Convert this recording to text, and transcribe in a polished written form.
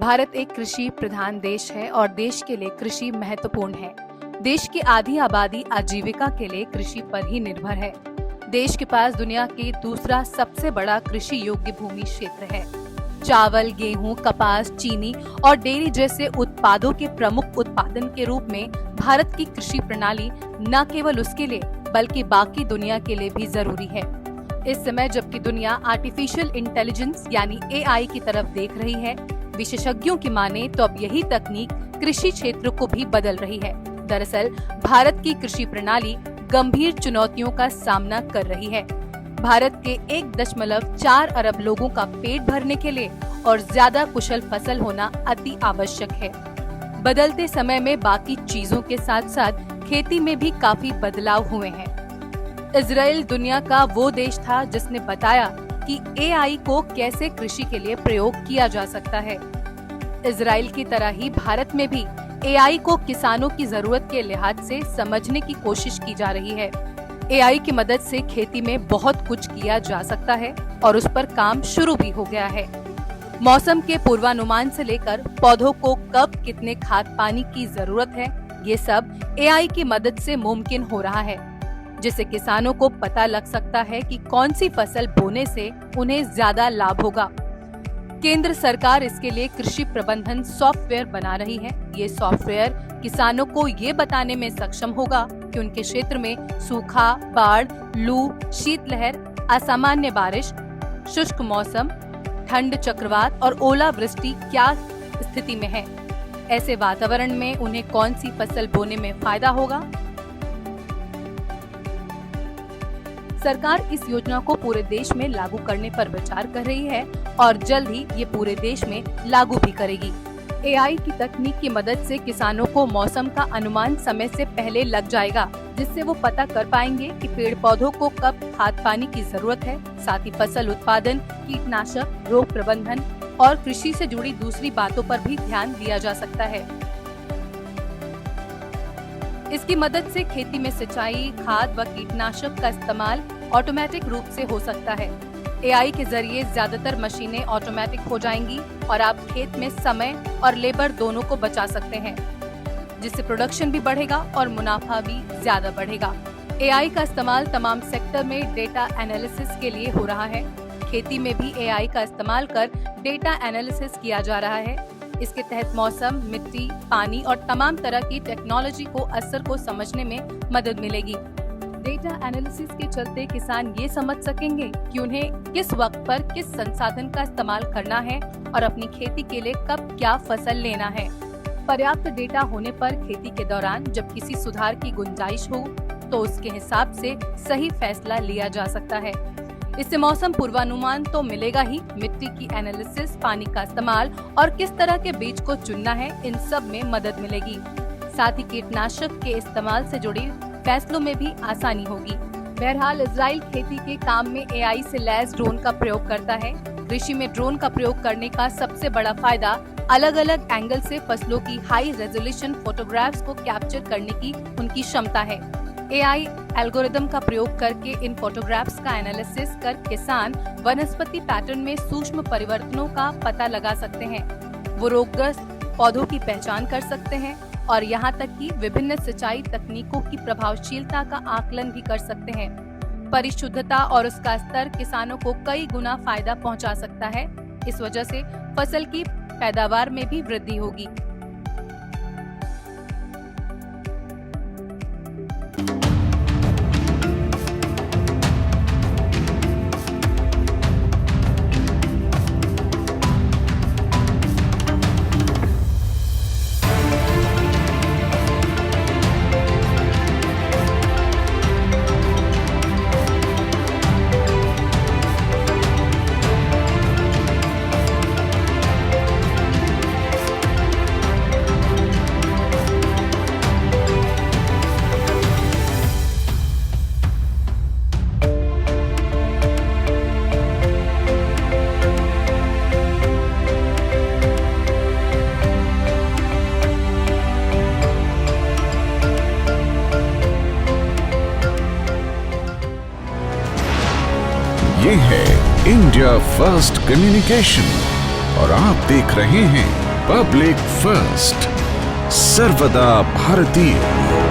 भारत एक कृषि प्रधान देश है और देश के लिए कृषि महत्वपूर्ण है। देश की आधी आबादी आजीविका के लिए कृषि पर ही निर्भर है। देश के पास दुनिया के दूसरा सबसे बड़ा कृषि योग्य भूमि क्षेत्र है। चावल, गेहूं, कपास, चीनी और डेयरी जैसे उत्पादों के प्रमुख उत्पादन के रूप में भारत की कृषि प्रणाली न केवल उसके लिए बल्कि बाकी दुनिया के लिए भी जरूरी है। इस समय जबकि दुनिया आर्टिफिशियल इंटेलिजेंस यानी AI की तरफ देख रही है, विशेषज्ञों की माने तो अब यही तकनीक कृषि क्षेत्र को भी बदल रही है। दरअसल भारत की कृषि प्रणाली गंभीर चुनौतियों का सामना कर रही है। भारत के 1.4 अरब लोगों का पेट भरने के लिए और ज्यादा कुशल फसल होना अति आवश्यक है। बदलते समय में बाकी चीजों के साथ साथ खेती में भी काफी बदलाव हुए हैं। इजराइल दुनिया का वो देश था जिसने बताया कि AI को कैसे कृषि के लिए प्रयोग किया जा सकता है। इजराइल की तरह ही भारत में भी AI को किसानों की जरूरत के लिहाज से समझने की कोशिश की जा रही है। AI की मदद से खेती में बहुत कुछ किया जा सकता है और उस पर काम शुरू भी हो गया है। मौसम के पूर्वानुमान से लेकर पौधों को कब कितने खाद पानी की जरूरत है, ये सब AI की मदद से मुमकिन हो रहा है, जिससे किसानों को पता लग सकता है कि कौन सी फसल बोने से उन्हें ज्यादा लाभ होगा। केंद्र सरकार इसके लिए कृषि प्रबंधन सॉफ्टवेयर बना रही है। ये सॉफ्टवेयर किसानों को ये बताने में सक्षम होगा कि उनके क्षेत्र में सूखा, बाढ़, लू, शीतलहर, असामान्य बारिश, शुष्क मौसम, ठंड, चक्रवात और ओलावृष्टि क्या स्थिति में है। ऐसे वातावरण में उन्हें कौन सी फसल बोने में फायदा होगा। सरकार इस योजना को पूरे देश में लागू करने पर विचार कर रही है और जल्द ही ये पूरे देश में लागू भी करेगी। AI की तकनीक की मदद से किसानों को मौसम का अनुमान समय से पहले लग जाएगा, जिससे वो पता कर पाएंगे कि पेड़ पौधों को कब खाद पानी की जरूरत है। साथ ही फसल उत्पादन, कीटनाशक, रोग प्रबंधन और कृषि से जुड़ी दूसरी बातों पर भी ध्यान दिया जा सकता है। इसकी मदद से खेती में सिंचाई, खाद व कीटनाशक का इस्तेमाल ऑटोमेटिक रूप से हो सकता है। AI के जरिए ज्यादातर मशीनें ऑटोमेटिक हो जाएंगी और आप खेत में समय और लेबर दोनों को बचा सकते हैं, जिससे प्रोडक्शन भी बढ़ेगा और मुनाफा भी ज्यादा बढ़ेगा। AI का इस्तेमाल तमाम सेक्टर में डेटा एनालिसिस के लिए हो रहा है। खेती में भी AI का इस्तेमाल कर डेटा एनालिसिस किया जा रहा है। इसके तहत मौसम, मिट्टी, पानी और तमाम तरह की टेक्नोलॉजी को असर को समझने में मदद मिलेगी। डेटा एनालिसिस के चलते किसान ये समझ सकेंगे कि उन्हें किस वक्त पर किस संसाधन का इस्तेमाल करना है और अपनी खेती के लिए कब क्या फसल लेना है। पर्याप्त डेटा होने पर खेती के दौरान जब किसी सुधार की गुंजाइश हो तो उसके हिसाब से सही फैसला लिया जा सकता है। इससे मौसम पूर्वानुमान तो मिलेगा ही, मिट्टी की एनालिसिस, पानी का इस्तेमाल और किस तरह के बीज को चुनना है, इन सब में मदद मिलेगी। साथ ही कीटनाशक के इस्तेमाल से जुड़ी फैसलों में भी आसानी होगी। बहरहाल इजराइल खेती के काम में AI से लैस ड्रोन का प्रयोग करता है। कृषि में ड्रोन का प्रयोग करने का सबसे बड़ा फायदा अलग अलग एंगल से फसलों की हाई रेजोल्यूशन फोटोग्राफ्स को कैप्चर करने की उनकी क्षमता है। AI एल्गोरिदम का प्रयोग करके इन फोटोग्राफ्स का एनालिसिस कर किसान वनस्पति पैटर्न में सूक्ष्म परिवर्तनों का पता लगा सकते हैं। वो रोगग्रस्त पौधों की पहचान कर सकते हैं और यहाँ तक कि विभिन्न सिंचाई तकनीकों की प्रभावशीलता का आकलन भी कर सकते हैं। परिशुद्धता और उसका स्तर किसानों को कई गुना फायदा पहुँचा सकता है। इस वजह से फसल की पैदावार में भी वृद्धि होगी। ये है इंडिया फर्स्ट कम्युनिकेशन और आप देख रहे हैं पब्लिक फर्स्ट, सर्वदा भारतीय।